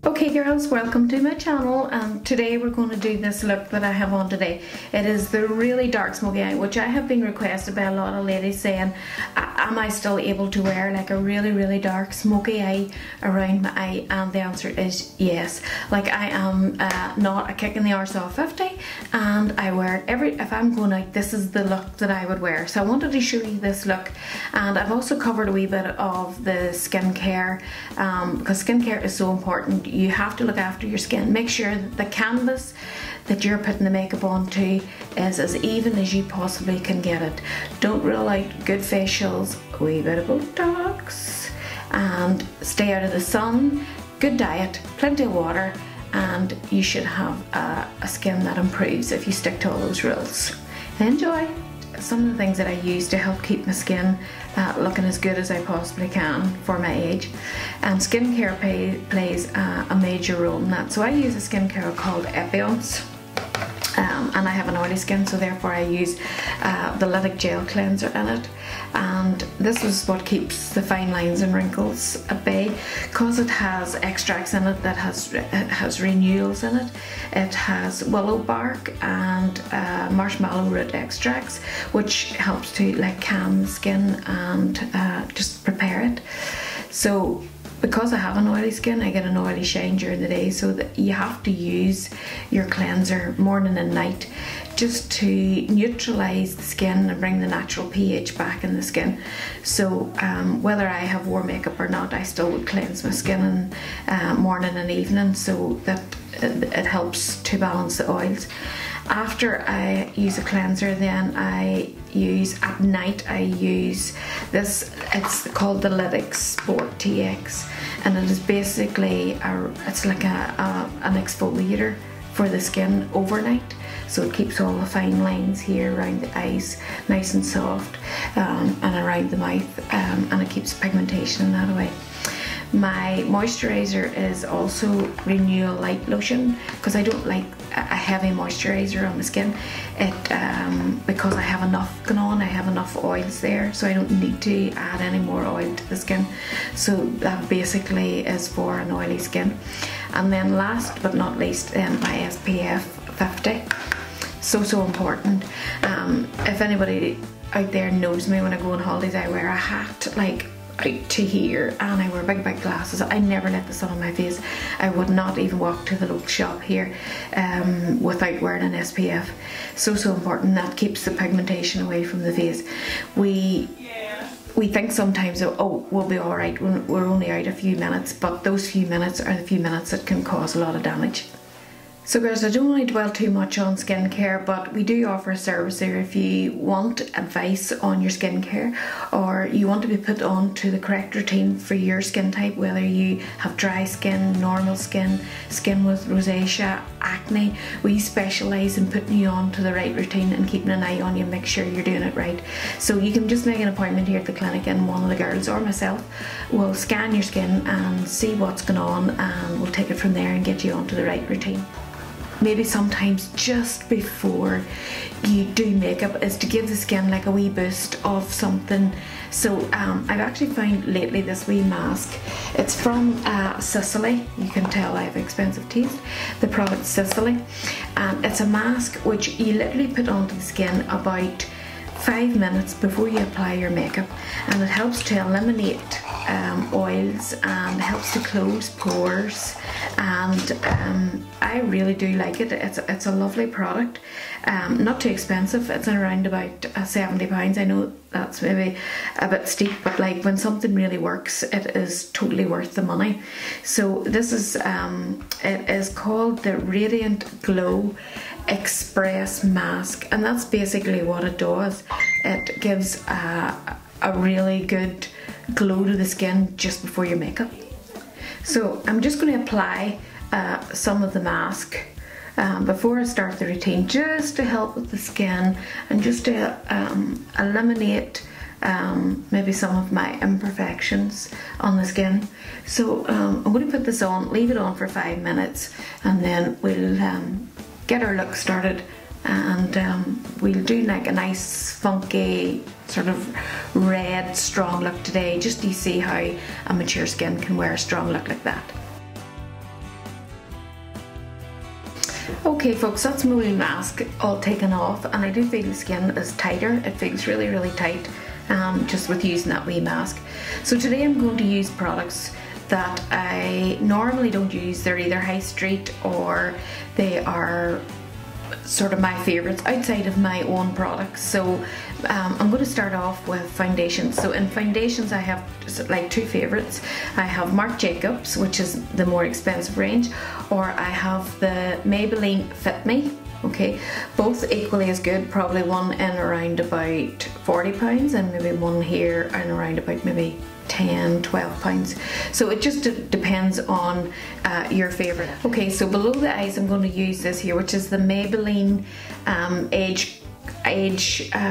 Okay girls, welcome to my channel, and today we're going to do this look that I have on today. It is the really dark smoky eye, which I have been requested by a lot of ladies saying, am I still able to wear like a really dark smoky eye around my eye? And the answer is yes. Like, I am not a kick in the arse off 50, and I wear it if I'm going out, this is the look that I would wear. So I wanted to show you this look, and I've also covered a wee bit of the skincare, because skincare is so important. You have to look after your skin. Make sure that the canvas that you're putting the makeup onto is as even as you possibly can get it. Don't rule out good facials, a wee bit of Botox, and stay out of the sun, good diet, plenty of water, and you should have a skin that improves if you stick to all those rules. Enjoy! Some of the things that I use to help keep my skin looking as good as I possibly can for my age, and skincare plays a major role in that. So I use a skincare called Epionce, and I have an oily skin, so therefore I use the Lytic Gel Cleanser in it, and this is what keeps the fine lines and wrinkles at bay, because it has extracts in it that has renewals in it. It has willow bark and marshmallow root extracts, which helps to like calm the skin and just prepare it. So because I have an oily skin, I get an oily shine during the day, so that you have to use your cleanser morning and night just to neutralize the skin and bring the natural pH back in the skin. So whether I have wore makeup or not, I still would cleanse my skin in morning and evening, so that it helps to balance the oils. After I use a cleanser, then I use at night, I use this. It's called the Lytic Sport TX, and it is basically it's like an exfoliator for the skin overnight. So it keeps all the fine lines here around the eyes nice and soft, and around the mouth, and it keeps pigmentation that away. My moisturizer is also Renewal Light Lotion, because I don't like a heavy moisturizer on the skin. Because I have enough going on, I have enough oils there, so I don't need to add any more oil to the skin. So that basically is for an oily skin. And then last but not least, my SPF 50. So important. If anybody out there knows me, when I go on holidays, I wear a hat like out to here, and I wear big glasses. I never let the sun on my face. I would not even walk to the local shop here without wearing an SPF. So important. That keeps the pigmentation away from the face. We think sometimes, oh, we'll be alright when we're only out a few minutes, but those few minutes are the few minutes that can cause a lot of damage. So guys, I don't want to dwell too much on skincare, but we do offer a service there if you want advice on your skincare, or you want to be put on to the correct routine for your skin type, whether you have dry skin, normal skin, skin with rosacea, acne. We specialise in putting you on to the right routine and keeping an eye on you, make sure you're doing it right. So you can just make an appointment here at the clinic, and one of the girls or myself will scan your skin and see what's going on, and we'll take it from there and get you onto the right routine. Maybe sometimes just before you do makeup is to give the skin like a wee boost of something. So I've actually found lately this wee mask. It's from Sicily. You can tell I have expensive taste. The product Sicily, and it's a mask which you literally put onto the skin about 5 minutes before you apply your makeup, and it helps to eliminate oils and helps to close pores, and I really do like it. It's a lovely product, not too expensive. It's around about £70. I know that's maybe a bit steep, but like when something really works, it is totally worth the money. So this is it is called the Radiant Glow Express Mask, and that's basically what it does. It gives a really good glow to the skin just before your makeup. So I'm just going to apply some of the mask before I start the routine, just to help with the skin and just to eliminate maybe some of my imperfections on the skin. So I'm going to put this on, leave it on for 5 minutes, and then we'll get our look started, and we'll do like a nice funky sort of red strong look today, just to see how a mature skin can wear a strong look like that. Okay folks, that's my wee mask all taken off, and I do feel the skin is tighter. It feels really, really tight just with using that wee mask. So today I'm going to use products that I normally don't use. They're either high street or they are sort of my favourites outside of my own products. So I'm going to start off with foundations. So in foundations I have like two favourites. I have Marc Jacobs, which is the more expensive range, or I have the Maybelline Fit Me. Okay, both equally as good, probably one in around about £40 and maybe one here and around about maybe £10–12. So it just depends on your favourite. Okay, so below the eyes I'm going to use this here, which is the Maybelline age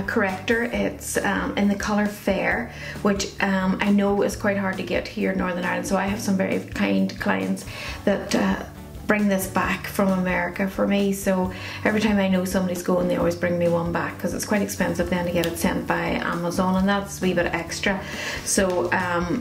corrector. It's in the colour Fair, which I know is quite hard to get here in Northern Ireland, so I have some very kind clients that bring this back from America for me. So every time I know somebody's going, they always bring me one back, because it's quite expensive then to get it sent by Amazon, and that's a wee bit extra. So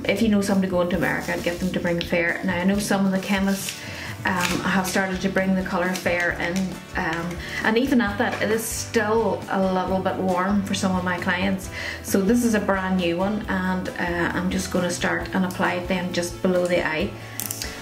if you know somebody going to America, I'd get them to bring Fair. Now I know some of the chemists have started to bring the colour Fair in, and even at that it is still a little bit warm for some of my clients. So this is a brand new one, and I'm just going to start and apply it then just below the eye.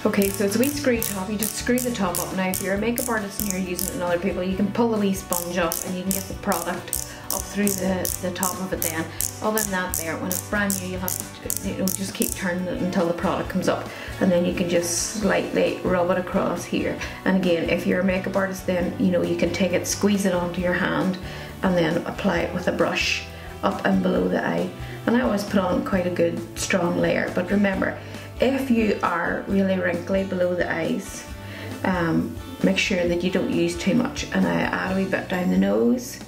Okay, so it's a wee screw top. You just screw the top up. Now if you're a makeup artist and you're using it on other people, you can pull the wee sponge off and you can get the product up through the top of it then. Other than that there, when it's brand new, you'll have to, you know, just keep turning it until the product comes up, and then you can just slightly rub it across here. And again, if you're a makeup artist, then you know you can take it, squeeze it onto your hand and then apply it with a brush up and below the eye. And I always put on quite a good strong layer, but remember, if you are really wrinkly below the eyes, make sure that you don't use too much. And I add a wee bit down the nose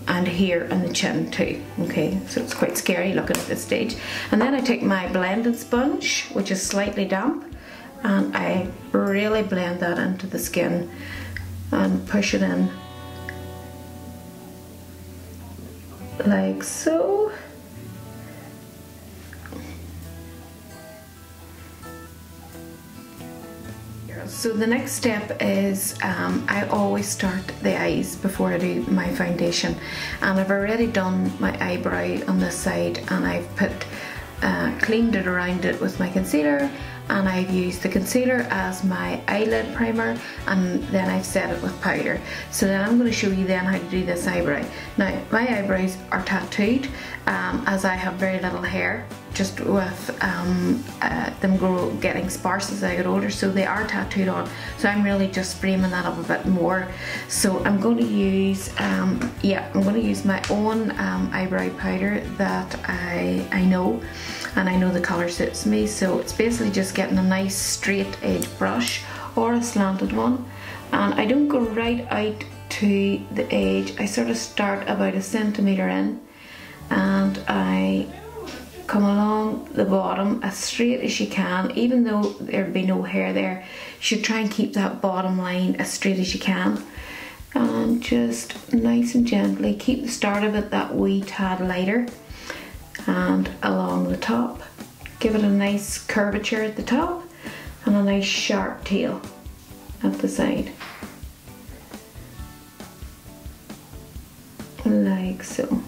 and here and the chin too. Okay, so it's quite scary looking at this stage. And then I take my blending sponge, which is slightly damp, and I really blend that into the skin and push it in like so. So the next step is I always start the eyes before I do my foundation, and I've already done my eyebrow on this side, and I've put cleaned it around it with my concealer, and I've used the concealer as my eyelid primer, and then I've set it with powder. So then I'm going to show you then how to do this eyebrow. Now my eyebrows are tattooed, as I have very little hair, just with them getting sparse as I get older, so they are tattooed on. So I'm really just framing that up a bit more. So I'm going to use I'm going to use my own eyebrow powder that I know, and I know the colour suits me. So it's basically just getting a nice straight edge brush or a slanted one, and I don't go right out to the edge. I sort of start about 1 centimetre in, and I come along the bottom as straight as you can. Even though there'd be no hair there, you should try and keep that bottom line as straight as you can, and just nice and gently keep the start of it that wee tad lighter, and along the top give it a nice curvature at the top and a nice sharp tail at the side, like so.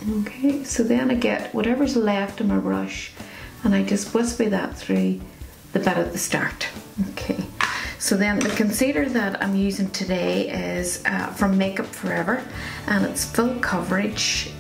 Okay, so then I get whatever's left in my brush and I just wispy that through the bit at the start. Okay, so then the concealer that I'm using today is from Makeup Forever, and it's full coverage.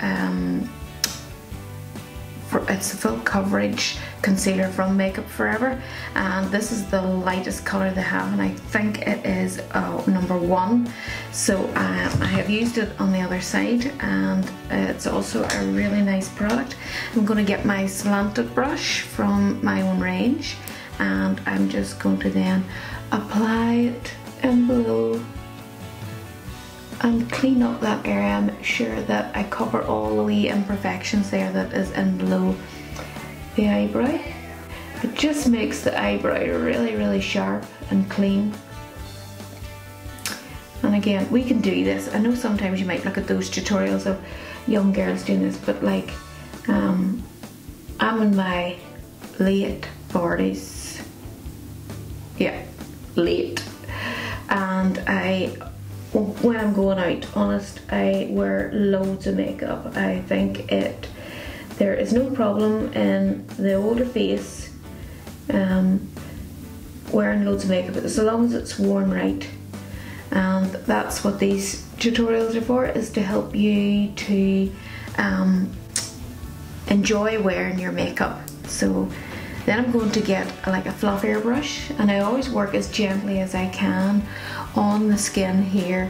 It's a full coverage concealer from Makeup Forever, and this is the lightest colour they have, and I think it is number 1. So I have used it on the other side, and it's also a really nice product. I'm going to get my slanted brush from my own range, and I'm just going to then apply it in below and clean up that area, make sure that I cover all the wee imperfections there that is in below the eyebrow. It just makes the eyebrow really, really sharp and clean. And again, we can do this. I know sometimes you might look at those tutorials of young girls doing this, but like I'm in my late 40s. Yeah, late. And when I'm going out, honest, I wear loads of makeup. I think there is no problem in the older face wearing loads of makeup, as long as it's worn right. And that's what these tutorials are for, is to help you to enjoy wearing your makeup. So then I'm going to get like a fluffier brush, and I always work as gently as I can on the skin here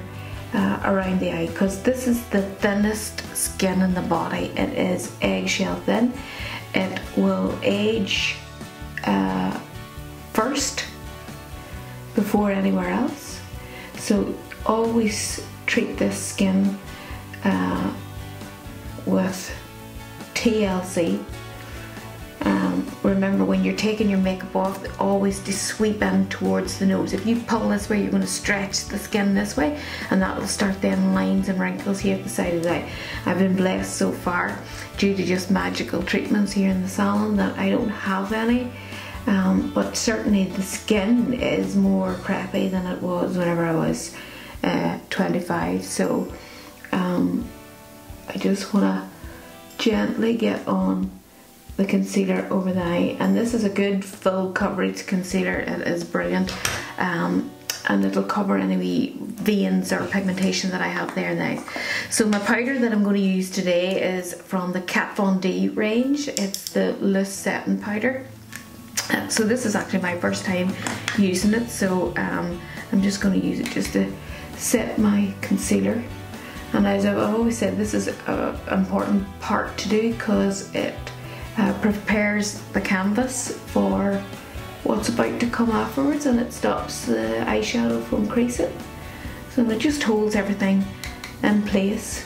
around the eye, because this is the thinnest skin in the body. It is eggshell thin. It will age first before anywhere else. So always treat this skin with TLC. Remember, when you're taking your makeup off, always to sweep in towards the nose. If you pull this way, you're going to stretch the skin this way, and that will start then lines and wrinkles here at the side of the eye. I've been blessed so far, due to just magical treatments here in the salon, that I don't have any. But certainly the skin is more crappy than it was whenever I was 25. So I just want to gently get on the concealer over the eye, and this is a good full coverage concealer. It is brilliant, and it'll cover any wee veins or pigmentation that I have there in the eyes. So my powder that I'm going to use today is from the Kat Von D range. It's the loose setting powder. So this is actually my first time using it, so I'm just going to use it just to set my concealer. And as I've always said, this is an important part to do, because it prepares the canvas for what's about to come afterwards, and it stops the eyeshadow from creasing. So it just holds everything in place.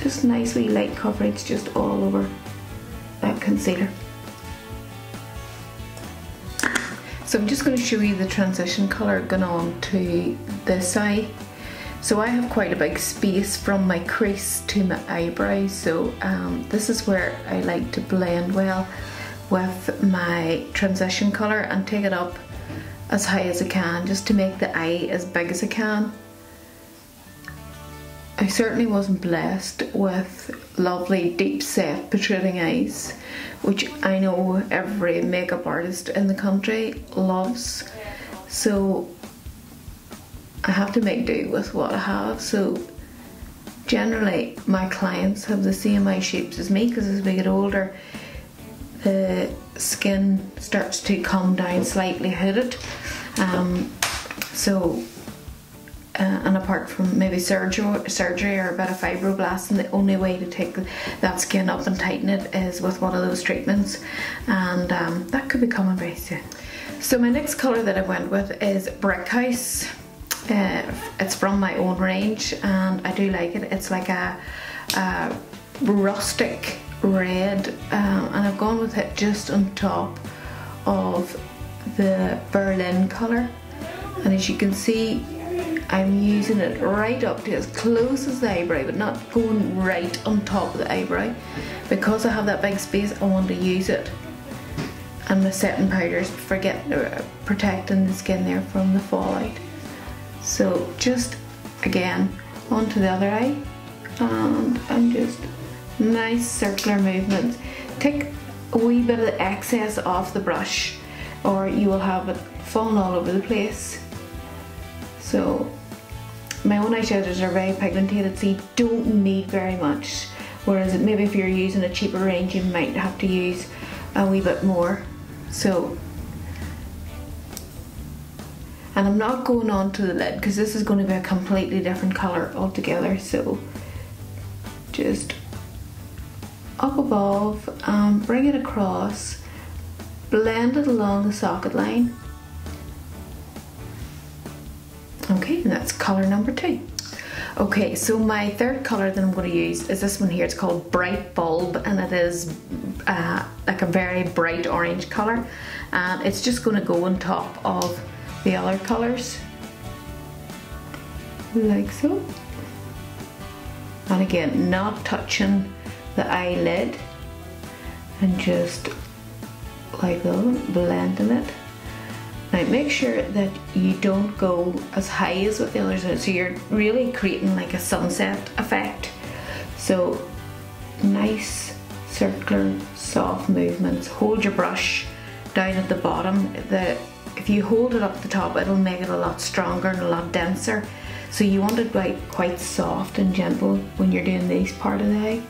Just nicely light coverage just all over that concealer. So I'm just going to show you the transition colour going on to this eye. So I have quite a big space from my crease to my eyebrows, so this is where I like to blend well with my transition colour and take it up as high as I can, just to make the eye as big as I can. I certainly wasn't blessed with lovely deep set protruding eyes, which I know every makeup artist in the country loves. So I have to make do with what I have. So generally my clients have the same eye shapes as me, because as we get older the skin starts to come down slightly hooded. And apart from maybe surgery or a bit of fibroblasting, the only way to take that skin up and tighten it is with one of those treatments, and that could be coming very soon. So my next colour that I went with is Brick House. It's from my own range, and I do like it. It's like a rustic red, and I've gone with it just on top of the Berlin colour, and as you can see I'm using it right up to as close as the eyebrow, but not going right on top of the eyebrow. Because I have that big space, I want to use it. And my setting powders for protecting the skin there from the fallout. So just again onto the other eye, and I'm just nice circular movements. Take a wee bit of the excess off the brush, or you will have it falling all over the place. So my own eyeshadows are very pigmented, so you don't need very much, whereas maybe if you're using a cheaper range you might have to use a wee bit more. So, and I'm not going on to the lid because this is going to be a completely different colour altogether. So just up above, bring it across, blend it along the socket line. Okay, and that's colour number 2. Okay, so my third colour that I'm going to use is this one here. It's called Bright Bulb, and it is like a very bright orange colour, and it's just going to go on top of the other colours, like so. And again, not touching the eyelid, and just like that, blending it. Now make sure that you don't go as high as with the others, so you're really creating like a sunset effect. So nice circular soft movements. Hold your brush down at the bottom. If you hold it up the top, it'll make it a lot stronger and a lot denser. So you want it like quite soft and gentle when you're doing this part of the eye.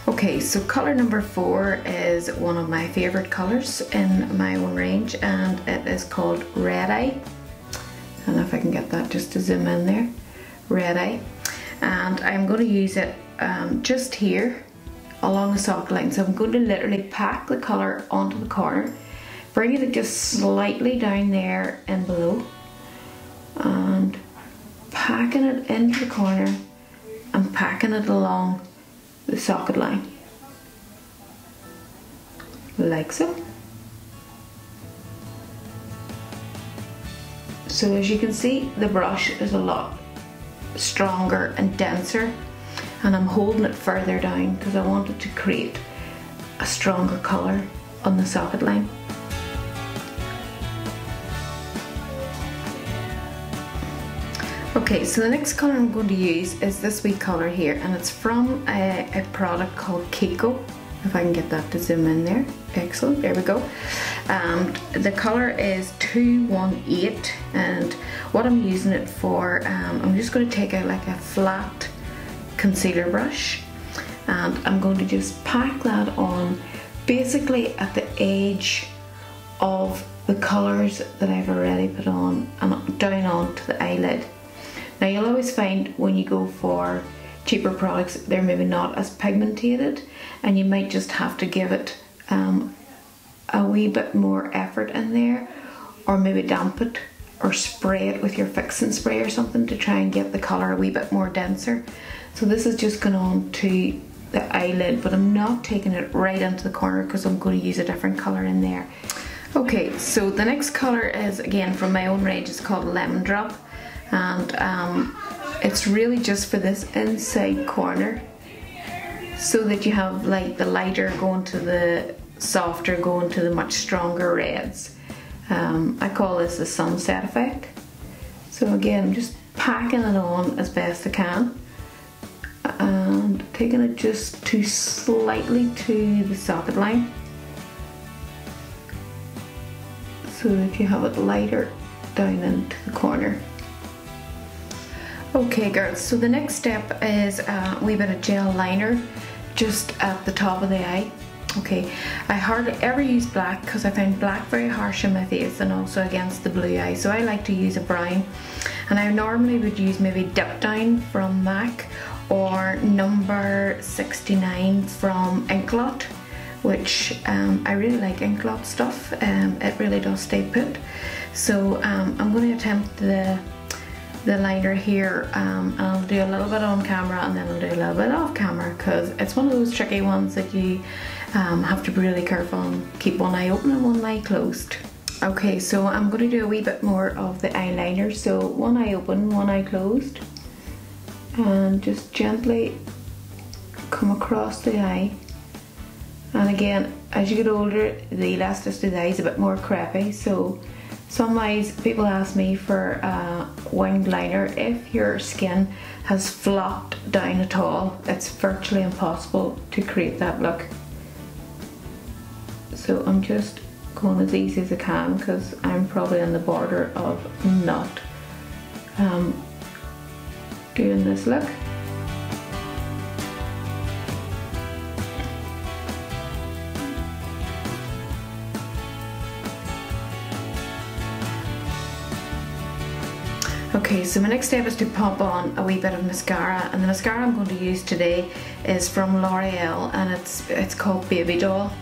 Okay, so color number 4 is one of my favorite colors in my own range, and it is called Red Eye. I don't know if I can get that just to zoom in there. Red Eye. And I'm going to use it just here along the socket line. So I'm going to literally pack the color onto the corner, bringing it just slightly down there and below, and packing it into the corner and packing it along the socket line, like so. So as you can see, the brush is a lot stronger and denser, and I'm holding it further down because I wanted to create a stronger colour on the socket line. Okay, so the next colour I'm going to use is this wee colour here, and it's from a product called Kiko. If I can get that to zoom in there. Excellent, there we go. The colour is 218, and what I'm using it for, I'm just going to take out like a flat concealer brush, and I'm going to just pack that on basically at the edge of the colours that I've already put on and down onto the eyelid. Now you'll always find when you go for cheaper products, they're maybe not as pigmented, and you might just have to give it a wee bit more effort in there, or maybe damp it or spray it with your fixing spray or something to try and get the colour a wee bit more denser. So this is just going on to the eyelid, but I'm not taking it right into the corner because I'm going to use a different colour in there. Okay, so the next colour is again from my own range. It's called Lemon Drop, and it's really just for this inside corner, so that you have like the lighter going to the softer going to the much stronger reds. I call this the sunset effect. So again, I'm just packing it on as best I can and taking it just too slightly to the socket line, so that you have it lighter down into the corner. Okay girls, so the next step is a wee bit of gel liner just at the top of the eye. Okay, I hardly ever use black because I find black very harsh on my face and also against the blue eye, so I like to use a brown, and I normally would use maybe Dip Down from MAC or number 69 from Inklot, which I really like Inklot stuff. It really does stay put. So I'm going to attempt the liner here, and I'll do a little bit on camera and then I'll do a little bit off camera, because it's one of those tricky ones that you have to be really careful and keep one eye open and one eye closed. Okay, so I'm going to do a wee bit more of the eyeliner, so one eye open, one eye closed, and just gently come across the eye. And again, as you get older, the elasticity of the eye is a bit more crepey, so some eyes, people ask me for a winged liner. If your skin has flopped down at all, it's virtually impossible to create that look. So I'm just going as easy as I can, because I'm probably on the border of not doing this look. Okay, so my next step is to pop on a wee bit of mascara, and the mascara I'm going to use today is from L'Oreal, and it's called Baby Doll.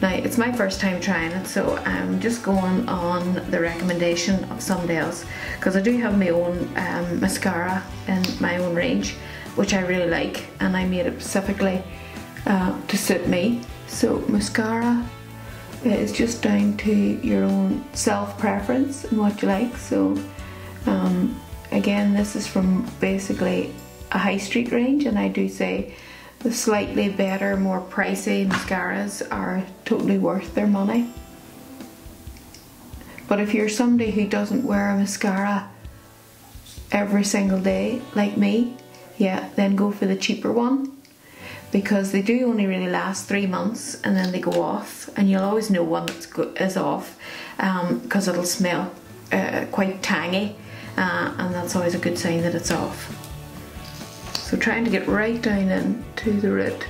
Now, it's my first time trying it, so I'm just going on the recommendation of somebody else, because I do have my own mascara in my own range, which I really like, and I made it specifically to suit me. So mascara is just down to your own self-preference and what you like. So again, this is from basically a high street range, and I do say the slightly better, more pricey mascaras are totally worth their money. But if you're somebody who doesn't wear a mascara every single day, like me, yeah, then go for the cheaper one, because they do only really last 3 months and then they go off, and you'll always know one is off because it'll smell quite tangy, and that's always a good sign that it's off. So trying to get right down into the root.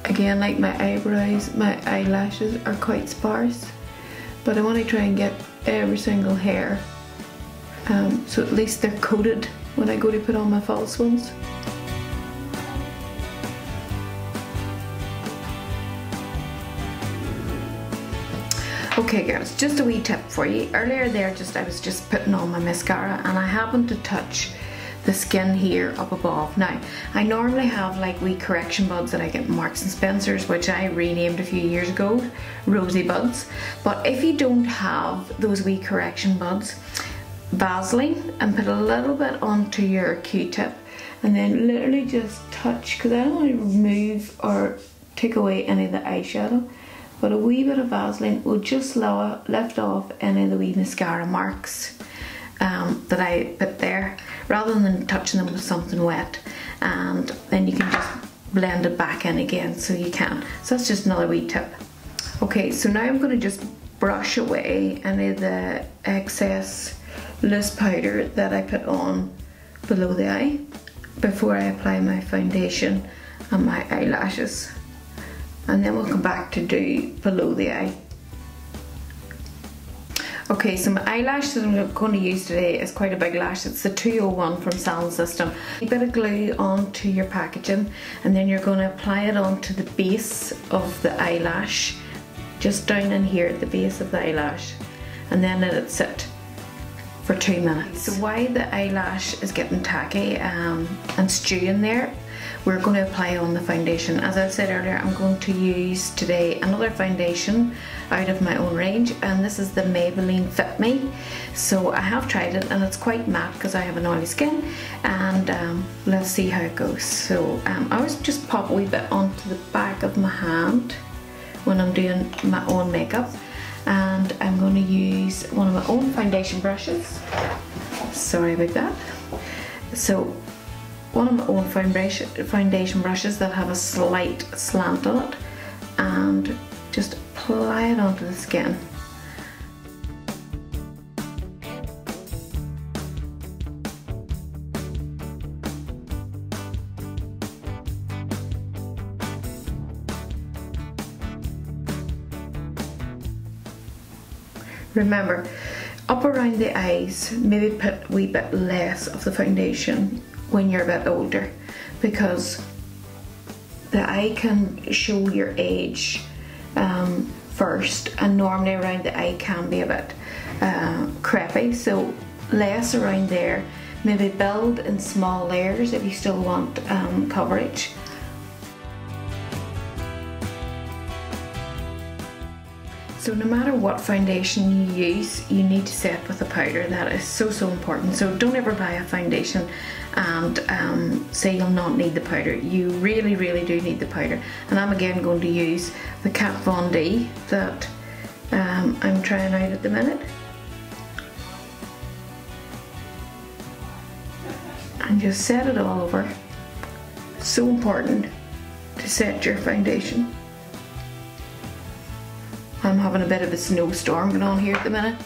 Again, like my eyebrows, my eyelashes are quite sparse, but I want to try and get every single hair, so at least they're coated when I go to put on my false ones. Okay girls, just a wee tip for you. Earlier there, I was just putting on my mascara and I happened to touch the skin here up above. Now, I normally have like wee correction buds that I get in Marks and Spencer's, which I renamed a few years ago, Rosy Buds. But if you don't have those wee correction buds, Vaseline and put a little bit onto your Q-tip and then literally just touch, because I don't want to remove or take away any of the eyeshadow, but a wee bit of Vaseline will just lift off any of the wee mascara marks that I put there, rather than touching them with something wet, and then you can just blend it back in again, so you can. So that's just another wee tip. Okay, so now I'm going to just brush away any of the excess loose powder that I put on below the eye before I apply my foundation and my eyelashes, and then we'll come back to do below the eye. Okay, so my eyelash that I'm going to use today is quite a big lash. It's the 201 from Salon System. A bit of glue onto your packaging, and then you're going to apply it onto the base of the eyelash, just down in here at the base of the eyelash, and then let it sit for 2 minutes. So while the eyelash is getting tacky and stewing there, we're going to apply on the foundation. As I said earlier, I'm going to use today another foundation out of my own range, and this is the Maybelline Fit Me. So I have tried it and it's quite matte because I have an oily skin, and let's see how it goes. So I always just pop a wee bit onto the back of my hand when I'm doing my own makeup, and I'm going to use one of my own foundation brushes. Sorry about that. So one of my own foundation brushes that have a slight slant on it, and just apply it onto the skin. Remember, up around the eyes, maybe put a wee bit less of the foundation when you're a bit older, because the eye can show your age first, and normally around the eye can be a bit crepey, so less around there. Maybe build in small layers if you still want coverage. So no matter what foundation you use, you need to set with a powder. That is so important. So don't ever buy a foundation and say you'll not need the powder. You really do need the powder. And I'm again going to use the Kat Von D that I'm trying out at the minute. And just set it all over. So important to set your foundation. I'm having a bit of a snowstorm going on here at the minute.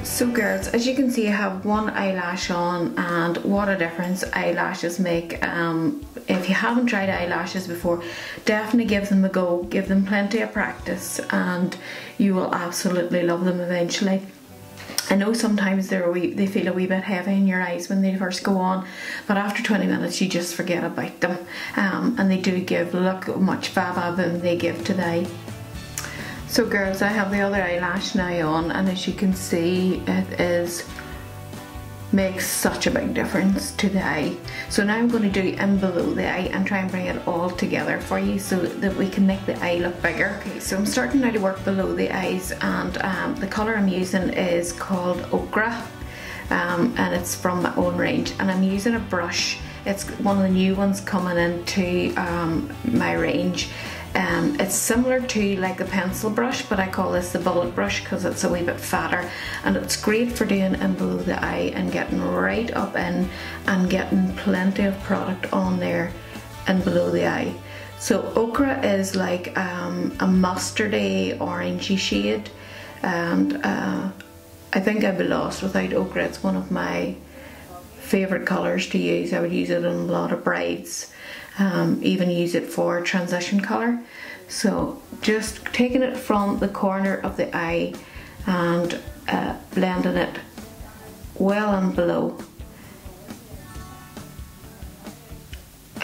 So girls, as you can see, I have one eyelash on, and what a difference eyelashes make. If you haven't tried eyelashes before, definitely give them a go. Give them plenty of practice and you will absolutely love them eventually. I know sometimes they feel a wee bit heavy in your eyes when they first go on, but after 20 minutes you just forget about them, and they do give, look how much va-va-voom they give to the eye. So girls, I have the other eyelash now on, and as you can see, it is makes such a big difference to the eye. So now I'm going to do in below the eye and try and bring it all together for you so that we can make the eye look bigger. Okay, so I'm starting now to work below the eyes, and the colour I'm using is called Ochre, and it's from my own range, and I'm using a brush. It's one of the new ones coming into my range. It's similar to like a pencil brush, but I call this the bullet brush because it's a wee bit fatter, and it's great for doing in below the eye and getting right up in and getting plenty of product on there and below the eye. So ochre is like a mustardy orangey shade, and I think I'd be lost without ochre. It's one of my favourite colours to use. I would use it on a lot of brides. Even use it for transition colour. So just taking it from the corner of the eye and blending it well and below.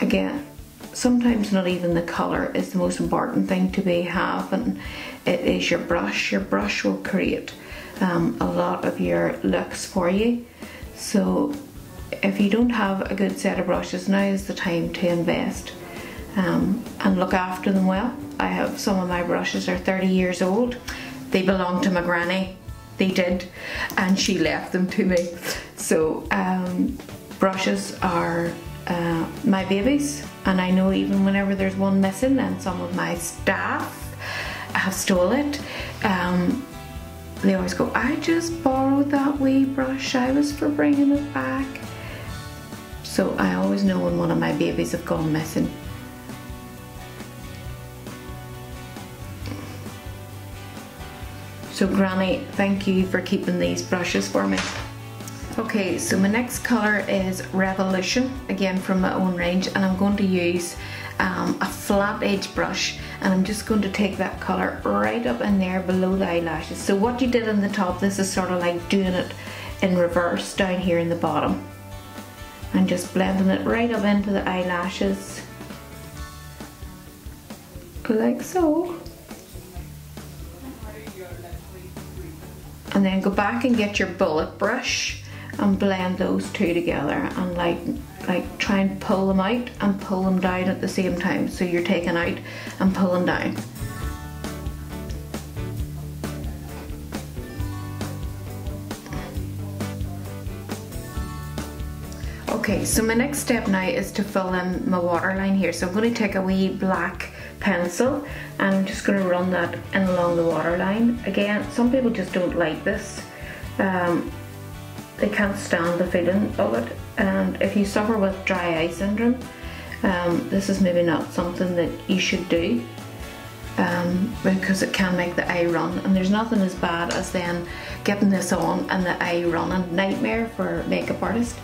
Again, sometimes not even the colour is the most important thing to be having. It is your brush. Your brush will create a lot of your looks for you. So if you don't have a good set of brushes, now is the time to invest and look after them well. I have some of my brushes are 30 years old. They belong to my granny. They did, and she left them to me. So brushes are my babies, and I know even whenever there's one missing and some of my staff have stole it, they always go, I just borrowed that wee brush, I was for bringing it back. So I always know when one of my babies have gone missing. So Granny, thank you for keeping these brushes for me. Okay, so my next colour is Revolution, again from my own range, and I'm going to use a flat edge brush, and I'm just going to take that colour right up in there below the eyelashes. So what you did in the top, this is sort of like doing it in reverse down here in the bottom. And just blending it right up into the eyelashes, like so. And then go back and get your bullet brush and blend those two together, and like try and pull them out and pull them down at the same time. So you're taking out and pulling down. Okay, so my next step now is to fill in my waterline here. So I'm going to take a wee black pencil and I'm just going to run that in along the waterline. Again, some people just don't like this. They can't stand the feeling of it, and if you suffer with dry eye syndrome, this is maybe not something that you should do, because it can make the eye run, and there's nothing as bad as then getting this on and the eye running. Nightmare for a makeup artist.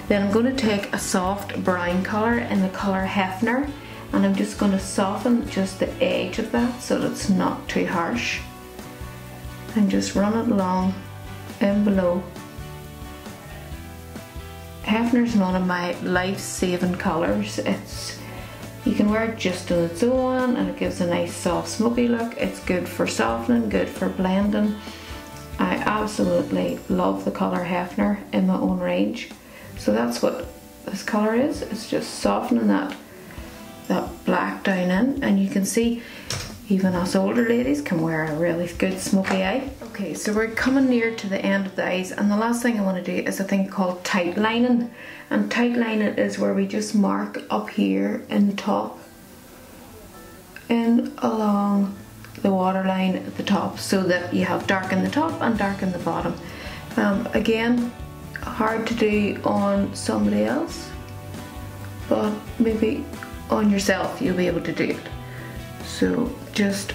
Then I'm going to take a soft brown colour in the colour Hefner, and I'm just going to soften just the edge of that so that it's not too harsh, and just run it along in below. Hefner's one of my life-saving colours. You can wear it just on its own and it gives a nice soft smoky look. It's good for softening, good for blending. I absolutely love the colour Hefner in my own range. So that's what this colour is. It's just softening that black down in, and you can see even us older ladies can wear a really good smoky eye. Okay, so we're coming near to the end of the eyes, and the last thing I want to do is a thing called tight lining. And tight lining is where we just mark up here in the top and along the waterline at the top, so that you have dark in the top and dark in the bottom. Again, hard to do on somebody else, but maybe on yourself you'll be able to do it. So just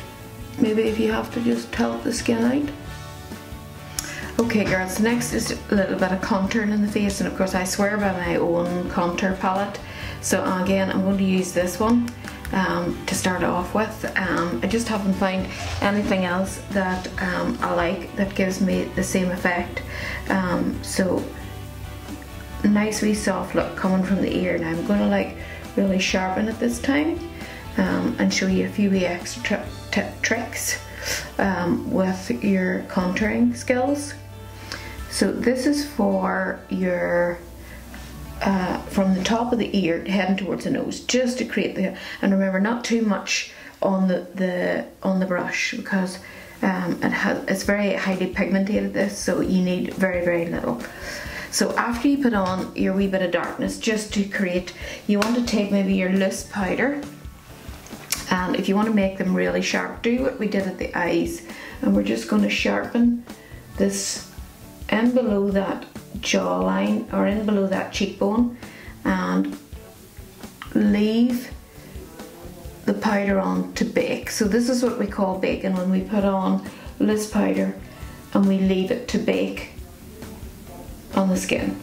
maybe if you have to just tilt the skin out. Okay girls, next is a little bit of contouring in the face, and of course I swear by my own contour palette. So again, I'm going to use this one to start off with. I just haven't found anything else that I like that gives me the same effect. So nice wee soft look coming from the ear. Now I'm going to like really sharpen it this time and show you a few wee extra tricks with your contouring skills. So this is for your from the top of the ear heading towards the nose, just to create the, and remember not too much on the brush, because it's very highly pigmented, this, so you need very, very little. So after you put on your wee bit of darkness, just to create, you want to take maybe your loose powder, and if you want to make them really sharp, do what we did at the eyes, and we're just going to sharpen this in below that jawline, or in below that cheekbone, and leave the powder on to bake. So this is what we call baking, when we put on loose powder and we leave it to bake on the skin.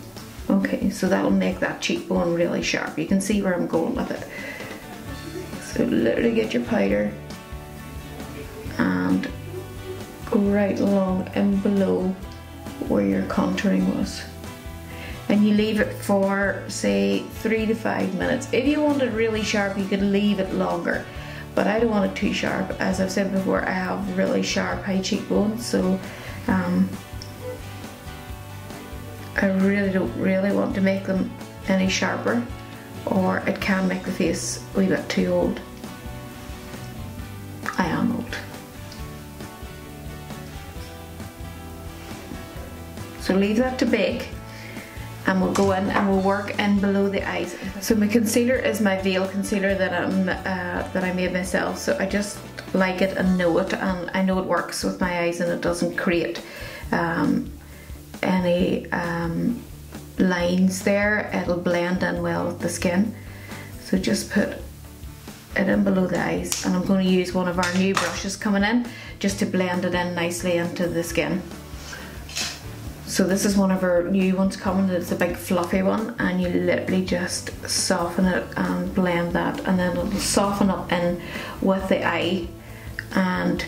Okay, so that'll make that cheekbone really sharp. You can see where I'm going with it. So literally get your powder and go right along in below where your contouring was, and you leave it for say 3 to 5 minutes. If you want it really sharp, you could leave it longer, but I don't want it too sharp. As I've said before, I have really sharp high cheekbones, so I really don't want to make them any sharper, or it can make the face a wee bit too old. I am old. So leave that to bake, and we'll go in and we'll work in below the eyes. So my concealer is my Veil concealer that I made myself. So I just like it and know it, and I know it works with my eyes, and it doesn't create any lines there. It'll blend in well with the skin. So just put it in below the eyes, and I'm going to use one of our new brushes coming in just to blend it in nicely into the skin. So this is one of our new ones coming. It's a big fluffy one, and you literally just soften it and blend that, and then it'll soften up in with the eye. And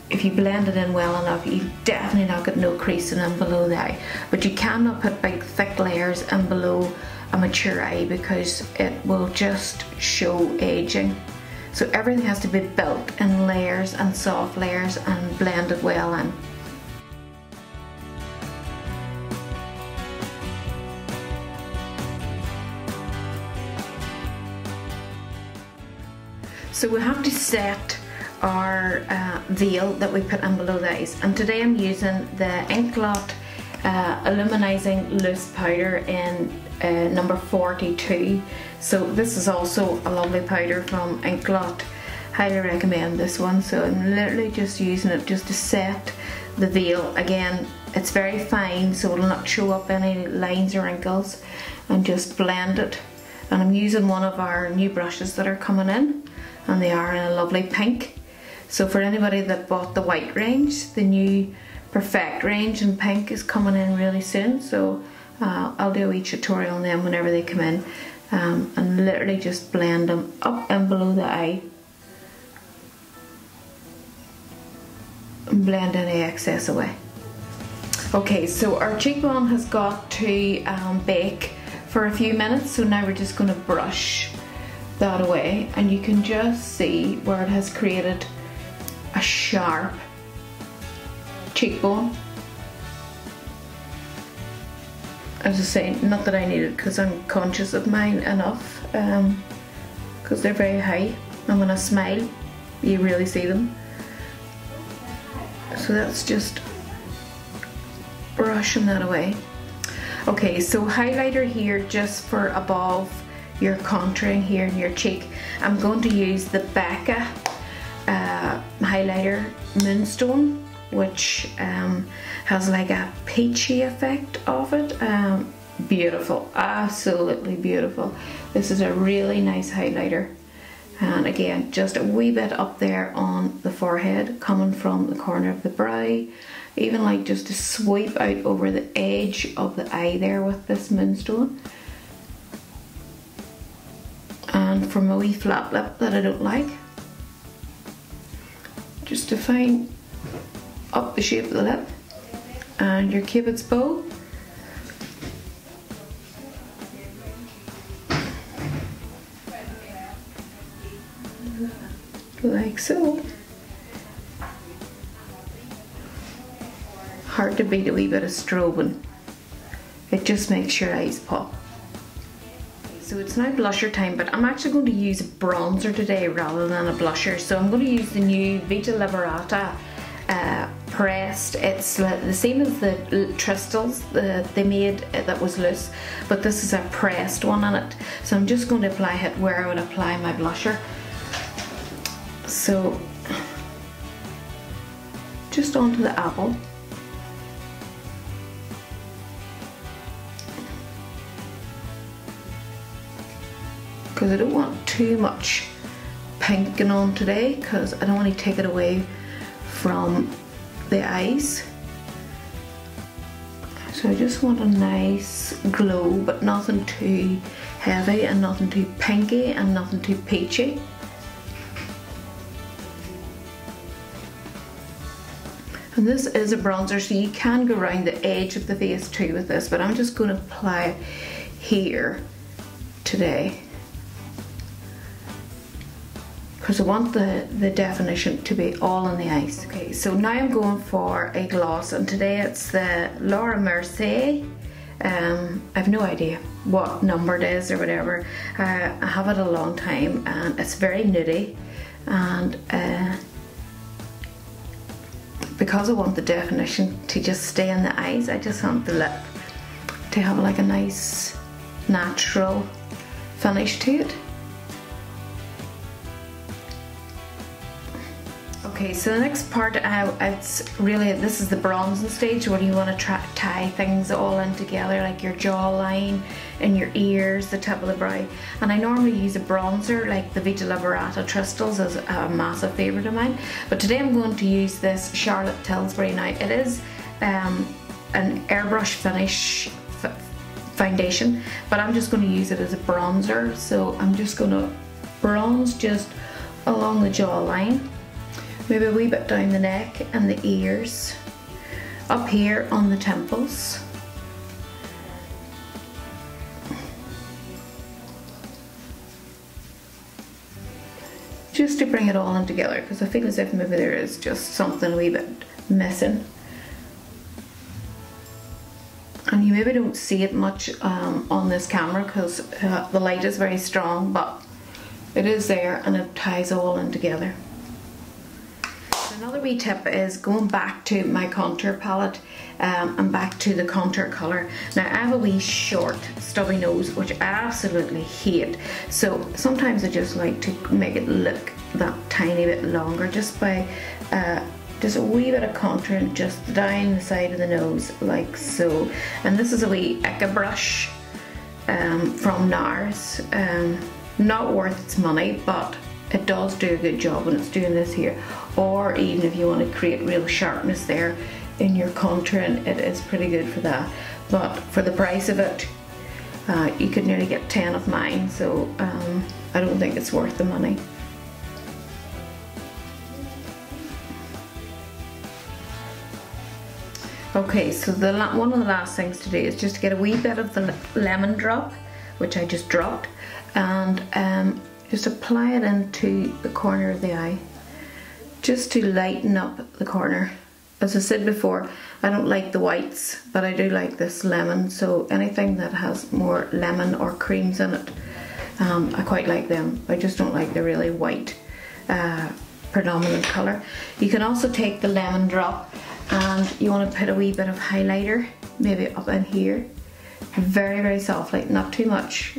if you blend it in well enough, you definitely not get no creasing in below the eye. But you cannot put big thick layers in below a mature eye, because it will just show aging. So everything has to be built in layers and soft layers and blended well in. So we have to set our veil that we put in below the eyes, and today I'm using the Ink Lot Illuminizing Loose Powder in number 42. So this is also a lovely powder from Ink Lot. Highly recommend this one. So I'm literally just using it just to set the veil. Again, it's very fine, so it'll not show up any lines or wrinkles, and just blend it. And I'm using one of our new brushes that are coming in, and they are in a lovely pink. So for anybody that bought the white range, the new Perfect range in pink is coming in really soon. So I'll do a wee tutorial on them whenever they come in, and literally just blend them up and below the eye, and blend any excess away. Okay, so our cheekbone has got to bake for a few minutes, so now we're just going to brush that away, and you can just see where it has created a sharp cheekbone. As I say, not that I need it, because I'm conscious of mine enough, because they're very high, and when I smile you really see them. So that's just brushing that away. Okay, so highlighter here just for above your contouring here in your cheek. I'm going to use the Becca highlighter Moonstone, which has like a peachy effect of it. Beautiful, absolutely beautiful. This is a really nice highlighter, and again just a wee bit up there on the forehead, coming from the corner of the brow, even like just to sweep out over the edge of the eye there with this Moonstone. And for my wee flat lip that I don't like, just define up the shape of the lip, and your Cupid's bow. Like so. hard to beat a wee bit of strobing. It just makes your eyes pop. So it's now blusher time, but I'm actually going to use a bronzer today rather than a blusher. So I'm going to use the new Vita Liberata pressed. It's the same as the Tristles they made that was loose, but this is a pressed one on it. So I'm just going to apply it where I would apply my blusher. So just onto the apple. Because I don't want too much pinking on today, because I don't want to take it away from the eyes. So I just want a nice glow, but nothing too heavy and nothing too pinky and nothing too peachy. And this is a bronzer, so you can go around the edge of the face too with this, but I'm just going to apply it here today, because I want the definition to be all in the eyes. Okay, so now I'm going for a gloss, and today it's the Laura Mercier. I have no idea what number it is or whatever. I have it a long time, and it's very nudie, and because I want the definition to just stay in the eyes, I just want the lip to have like a nice natural finish to it. Okay, so the next part, it's really, this is the bronzing stage where you want to tie things all in together, like your jawline and your ears, the tip of the brow. And I normally use a bronzer like the Vita Liberata Tristles, is a massive favourite of mine. But today I'm going to use this Charlotte Tilbury. Now it is an airbrush finish foundation, but I'm just going to use it as a bronzer. So I'm just going to bronze just along the jawline, maybe a wee bit down the neck and the ears, up here on the temples. Just to bring it all in together, because I feel as if maybe there is just something a wee bit missing. And you maybe don't see it much on this camera because the light is very strong, but it is there and it ties all in together. Another wee tip is going back to my contour palette and back to the contour colour. Now I have a wee short stubby nose which I absolutely hate, so sometimes I just like to make it look that tiny bit longer just by just a wee bit of contour just down the side of the nose like so. And this is a wee Eka brush from NARS, not worth its money, but it does do a good job when it's doing this here. Or even if you want to create real sharpness there in your contouring, it is pretty good for that. But for the price of it, you could nearly get 10 of mine, so I don't think it's worth the money. Okay, so one of the last things to do is just to get a wee bit of the lemon drop, which I just dropped, and just apply it into the corner of the eye, just to lighten up the corner. As I said before, I don't like the whites, but I do like this lemon, so anything that has more lemon or creams in it, I quite like them. I just don't like the really white predominant colour. You can also take the lemon drop and you want to put a wee bit of highlighter, maybe up in here, very, very softly, not too much.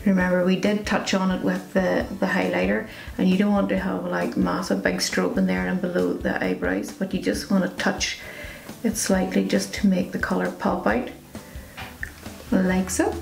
Remember, we did touch on it with the highlighter, and you don't want to have like massive big stroke in there and below the eyebrows, but you just want to touch it slightly just to make the colour pop out, like so.